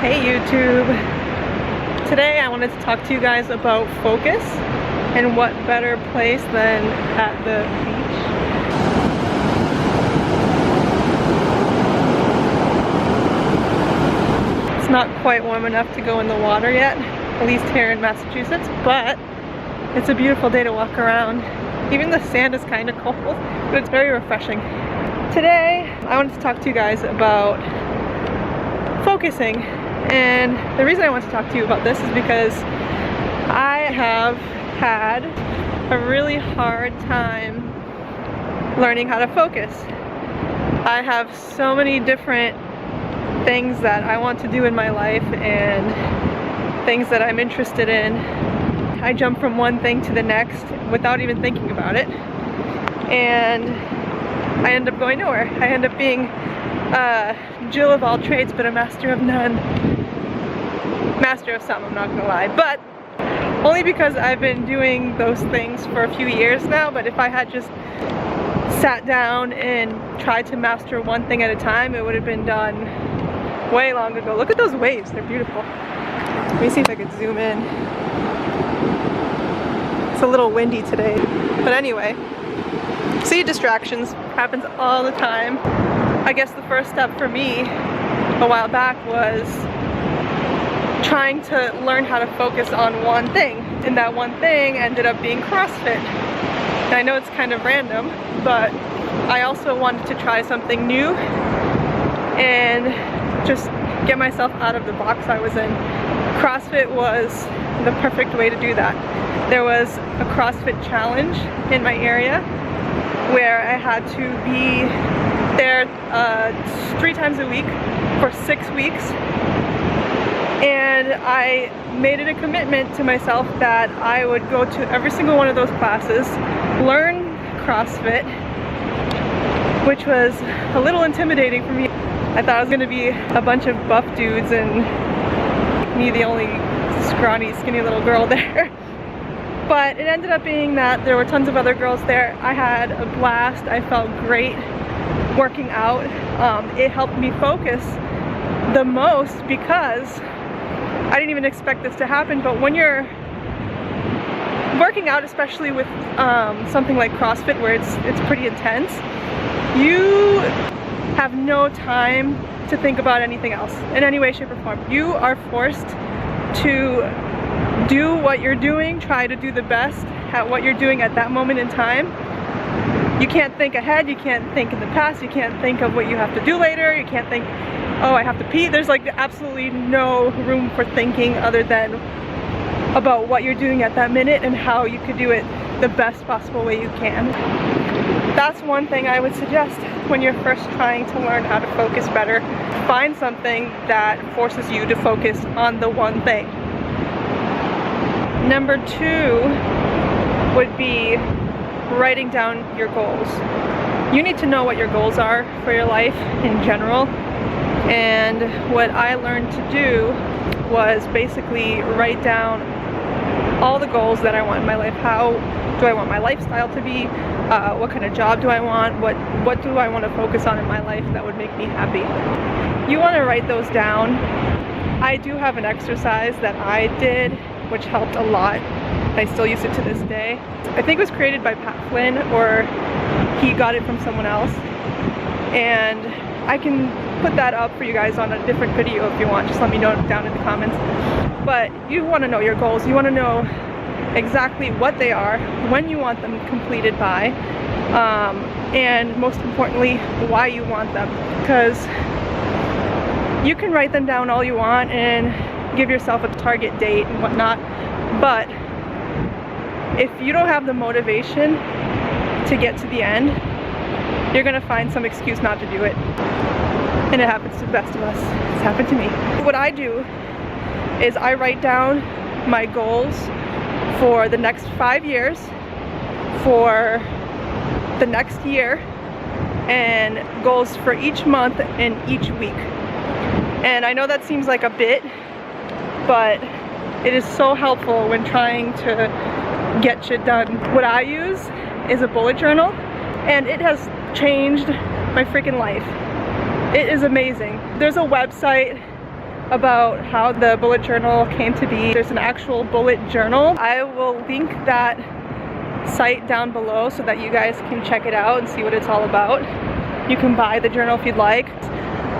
Hey YouTube! Today I wanted to talk to you guys about focus, and what better place than at the beach. It's not quite warm enough to go in the water yet, at least here in Massachusetts, but it's a beautiful day to walk around. Even the sand is kind of cold, but it's very refreshing. Today I wanted to talk to you guys about focusing. And the reason I want to talk to you about this is because I have had a really hard time learning how to focus. I have so many different things that I want to do in my life and things that I'm interested in. I jump from one thing to the next without even thinking about it, and I end up going nowhere. I end up being Jill of all trades, but a master of none. Master of some, I'm not gonna lie, but only because I've been doing those things for a few years now. But if I had just sat down and tried to master one thing at a time, it would have been done way long ago. Look at those waves, they're beautiful. Let me see if I could zoom in. It's a little windy today, but anyway, see, distractions happens all the time. I guess the first step for me a while back was trying to learn how to focus on one thing, and that one thing ended up being CrossFit. And I know it's kind of random, but I also wanted to try something new and just get myself out of the box I was in. CrossFit was the perfect way to do that. There was a CrossFit challenge in my area where I had to be there 3 times a week for 6 weeks, and I made it a commitment to myself that I would go to every single one of those classes, learn CrossFit, which was a little intimidating for me. I thought I was going to be a bunch of buff dudes and me the only scrawny, skinny little girl there. But it ended up being that there were tons of other girls there. I had a blast. I felt great working out. It helped me focus the most because I didn't even expect this to happen, but when you're working out, especially with something like CrossFit where it's pretty intense, you have no time to think about anything else in any way, shape, or form. You are forced to do what you're doing, try to do the best at what you're doing at that moment in time. You can't think ahead, you can't think in the past, you can't think of what you have to do later, you can't think, oh, I have to pee. There's like absolutely no room for thinking other than about what you're doing at that minute and how you could do it the best possible way you can. That's one thing I would suggest when you're first trying to learn how to focus better. Find something that forces you to focus on the one thing. Number 2 would be writing down your goals. You need to know what your goals are for your life in general. And what I learned to do was basically write down all the goals that I want in my life. How do I want my lifestyle to be? What kind of job do I want? What do I want to focus on in my life that would make me happy? You want to write those down. I do have an exercise that I did which helped a lot. I still use it to this day. I think it was created by Pat Flynn, or he got it from someone else. And I can put that up for you guys on a different video if you want. Just let me know down in the comments. But you want to know your goals. You want to know exactly what they are, when you want them completed by, and most importantly, why you want them. Because you can write them down all you want and give yourself a target date and whatnot, but if you don't have the motivation to get to the end, you're gonna find some excuse not to do it. And it happens to the best of us. It's happened to me. What I do is I write down my goals for the next 5 years, for the next year, and goals for each month and each week. And I know that seems like a bit, but it is so helpful when trying to get shit done. What I use is a bullet journal, and it has changed my freaking life. It is amazing. There's a website about how the bullet journal came to be. There's an actual bullet journal. I will link that site down below so that you guys can check it out and see what it's all about. You can buy the journal if you'd like.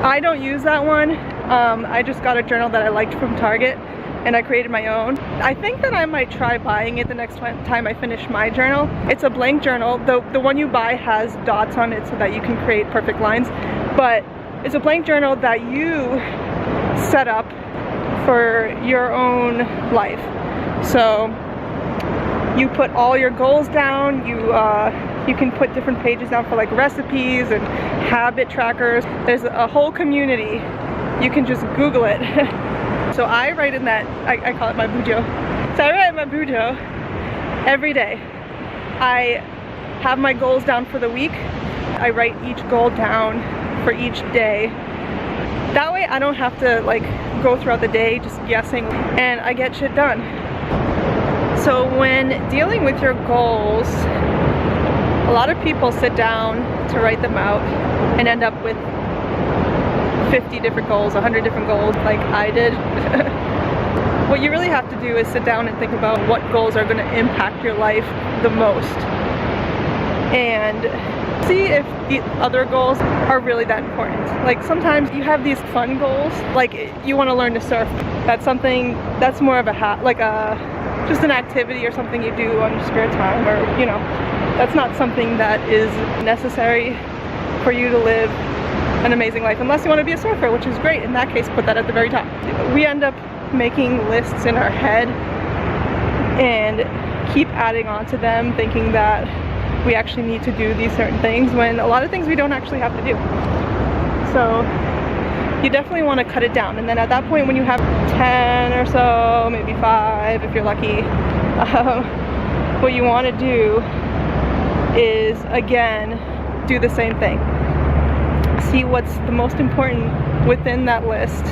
I don't use that one. I just got a journal that I liked from Target and I created my own. I think that I might try buying it the next time I finish my journal. It's a blank journal. The one you buy has dots on it so that you can create perfect lines, but it's a blank journal that you set up for your own life. So you put all your goals down, you can put different pages down for like recipes and habit trackers. There's a whole community. You can just Google it. So I write in that, I call it my bujo. So I write in my bujo every day. I have my goals down for the week. I write each goal down for each day. That way I don't have to like go throughout the day just guessing, and I get shit done. So when dealing with your goals, a lot of people sit down to write them out and end up with 50 different goals, 100 different goals like I did. What you really have to do is sit down and think about what goals are going to impact your life the most, and see if the other goals are really that important. Like sometimes you have these fun goals, like you want to learn to surf. That's something that's more of a just an activity or something you do on your spare time, or you know, that's not something that is necessary for you to live an amazing life, unless you want to be a surfer, which is great. In that case, put that at the very top. We end up making lists in our head and keep adding on to them, thinking that we actually need to do these certain things, when a lot of things we don't actually have to do. So you definitely want to cut it down, and then at that point when you have 10 or so, maybe 5 if you're lucky, what you want to do is again do the same thing. See what's the most important within that list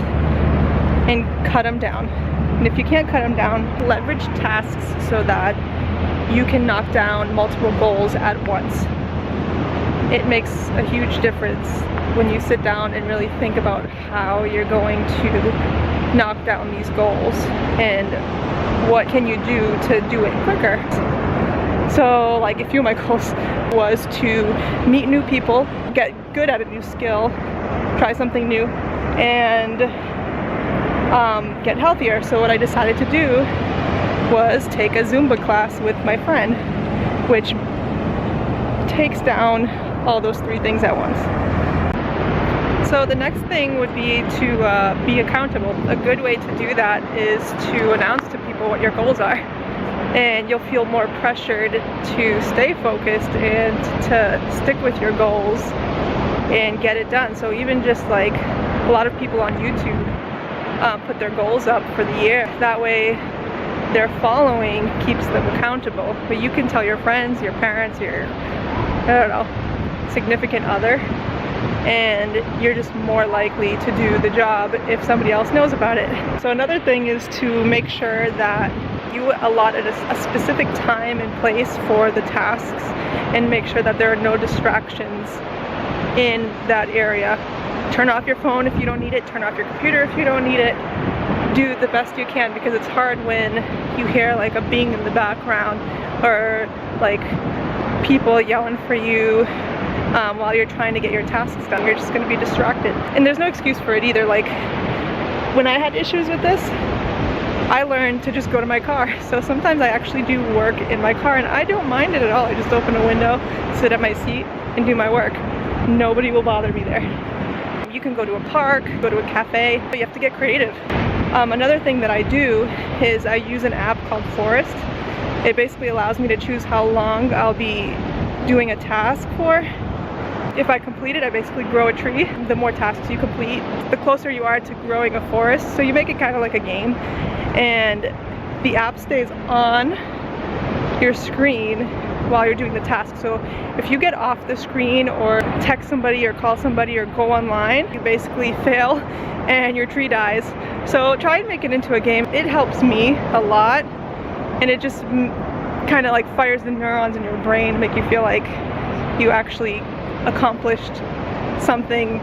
and cut them down. And if you can't cut them down, leverage tasks so that you can knock down multiple goals at once. It makes a huge difference when you sit down and really think about how you're going to knock down these goals and what can you do to do it quicker. So like a few of my goals was to meet new people, get good at a new skill, try something new, and get healthier. So what I decided to do was take a Zumba class with my friend, which takes down all those 3 things at once. So the next thing would be to be accountable. A good way to do that is to announce to people what your goals are, and you'll feel more pressured to stay focused and to stick with your goals and get it done. So even just like a lot of people on YouTube put their goals up for the year. That way their following keeps them accountable. But you can tell your friends, your parents, your, I don't know, significant other, and you're just more likely to do the job if somebody else knows about it. So another thing is to make sure that you allot a specific time and place for the tasks, and make sure that there are no distractions in that area. Turn off your phone if you don't need it, turn off your computer if you don't need it. Do the best you can, because it's hard when you hear like a bing in the background, or like people yelling for you while you're trying to get your tasks done. You're just going to be distracted, and there's no excuse for it either. Like when I had issues with this, I learned to just go to my car. So sometimes I actually do work in my car, and I don't mind it at all. I just open a window, sit at my seat, and do my work. Nobody will bother me there. You can go to a park, go to a cafe, but you have to get creative. Another thing that I do is I use an app called Forest. It basically allows me to choose how long I'll be doing a task for. If I complete it, I basically grow a tree. The more tasks you complete, the closer you are to growing a forest. So you make it kind of like a game, and the app stays on your screen while you're doing the task. So if you get off the screen or text somebody or call somebody or go online, you basically fail and your tree dies. So try and make it into a game. It helps me a lot, and it just kind of like fires the neurons in your brain to make you feel like you actually accomplished something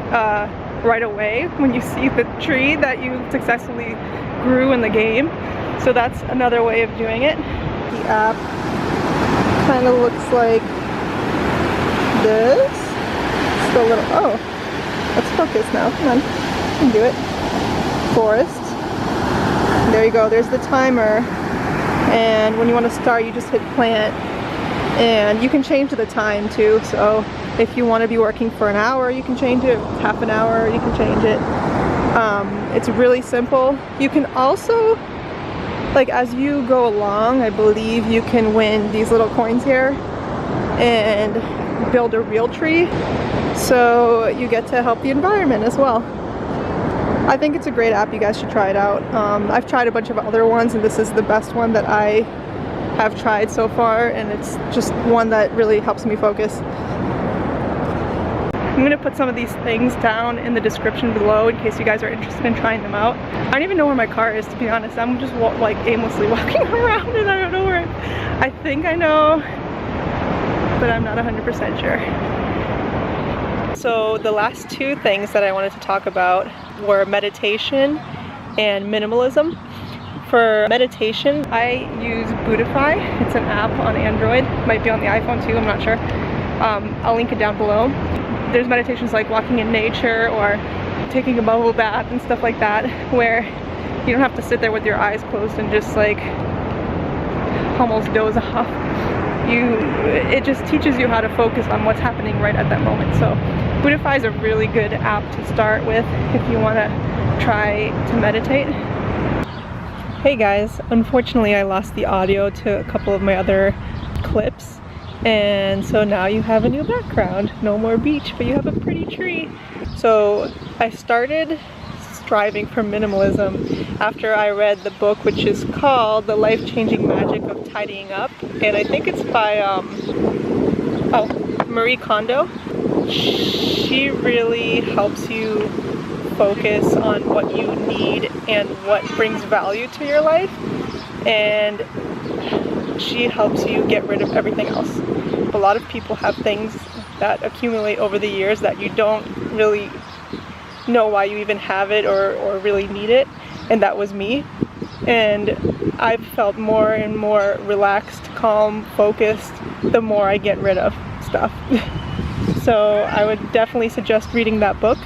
right away when you see the tree that you successfully grew in the game. So that's another way of doing it. The app kind of looks like this. Just a little, oh, let's focus now, come on, you can do it. Forest. There you go, there's the timer. And when you want to start, you just hit plant. And you can change the time too, so if you want to be working for an hour, you can change it. Half an hour, you can change it. It's really simple. You can also, like as you go along, I believe you can win these little coins here and build a real tree. So you get to help the environment as well. I think it's a great app, you guys should try it out. I've tried a bunch of other ones and this is the best one that I have tried so far, and it's just one that really helps me focus. I'm going to put some of these things down in the description below in case you guys are interested in trying them out. I don't even know where my car is, to be honest. I'm just like aimlessly walking around and I don't know where. I think I know, but I'm not 100% sure. So the last two things that I wanted to talk about were meditation and minimalism. For meditation, I use Buddhify. It's an app on Android. Might be on the iPhone too, I'm not sure. I'll link it down below. There's meditations like walking in nature or taking a bubble bath and stuff like that, where you don't have to sit there with your eyes closed and just like almost doze off. It just teaches you how to focus on what's happening right at that moment. So Buddhify is a really good app to start with if you want to try to meditate. Hey guys, unfortunately I lost the audio to a couple of my other clips, and so now you have a new background. No more beach, but you have a pretty tree. So I started striving for minimalism after I read the book, which is called The Life-Changing Magic of Tidying Up, and I think it's by Marie Kondo. She really helps you focus on what you need and what brings value to your life, and she helps you get rid of everything else. A lot of people have things that accumulate over the years that you don't really know why you even have it or really need it, and that was me. And I've felt more and more relaxed, calm, focused the more I get rid of stuff. So I would definitely suggest reading that book.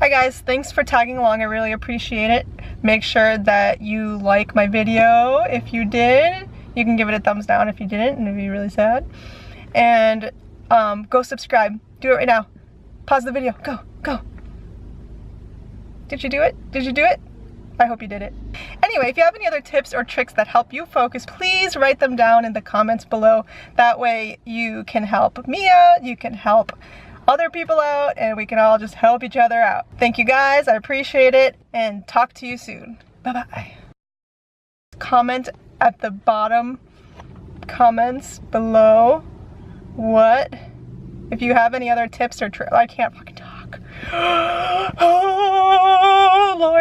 Hi guys, thanks for tagging along, I really appreciate it. Make sure that you like my video. If you did, you can give it a thumbs down. If you didn't, it'd be really sad. And go subscribe, do it right now. Pause the video, go, go. Did you do it? Did you do it? I hope you did it. Anyway, if you have any other tips or tricks that help you focus, please write them down in the comments below. That way you can help me out, you can help other people out, and we can all just help each other out. Thank you guys, I appreciate it, and talk to you soon. Bye-bye. Comment at the bottom comments below if you have any other tips or tricks. I can't fucking talk. Oh Lord.